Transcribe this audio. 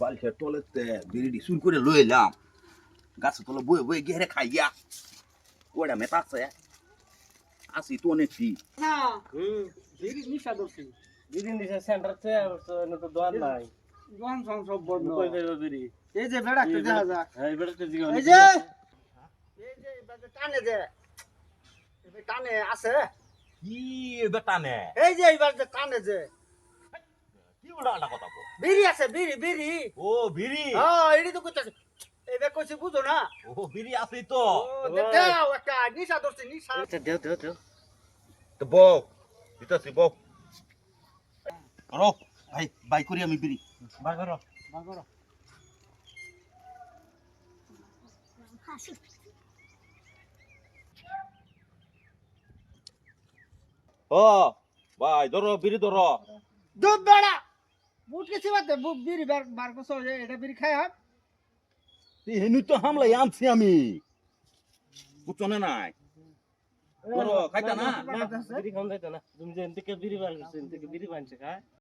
বালিশের তলেতে বিড়ি চুর করে লই এলাম গাছের তলে বয়ে বয়ে গেরে খাইয়া ওটা মেতা আছে আসি তো অনেকটি না বিড়ি নিশা ধরছি বিড়ি নিছে সেন্টার তে তো দোয়ান নাই দোকান সব বন্ধ কই দেব বিড়ি এই যে বেড়াতে দেখা যাক এই বেড়াতে জিগা এই যে এই যে টানে যে এই টানে আছে কি বেটা নে এই যে এইবার যে টানে যে কি ওটা কথা কো বিড়ি আছে বিড়ি বিড়ি ও বিড়ি হ্যাঁ এডি তো কইতাছে এইবার কইছি বুঝো না ও বিড়ি আছে তো ও দেখাও একটা নিশা ধরছি নিশা দেও তো বউ দিতাছি বউ করো ভাই বাই করি আমি বিড়ি বার করো ও ভাই ধরো বিড়ি ধরো দুধ বেড়া বুট কিছু বাতে বিড়ি বার করছো যে এটা বিড়ি খাই হ্যাঁ হেনু তো হামলাই আনছি আমি বুঝছো না নাই ধরো খাইতা না বিড়ি খাওয়া যাইতো না তুমি যে এনতে বিড়ি বার করছো এনতে বিড়ি বানছে খায়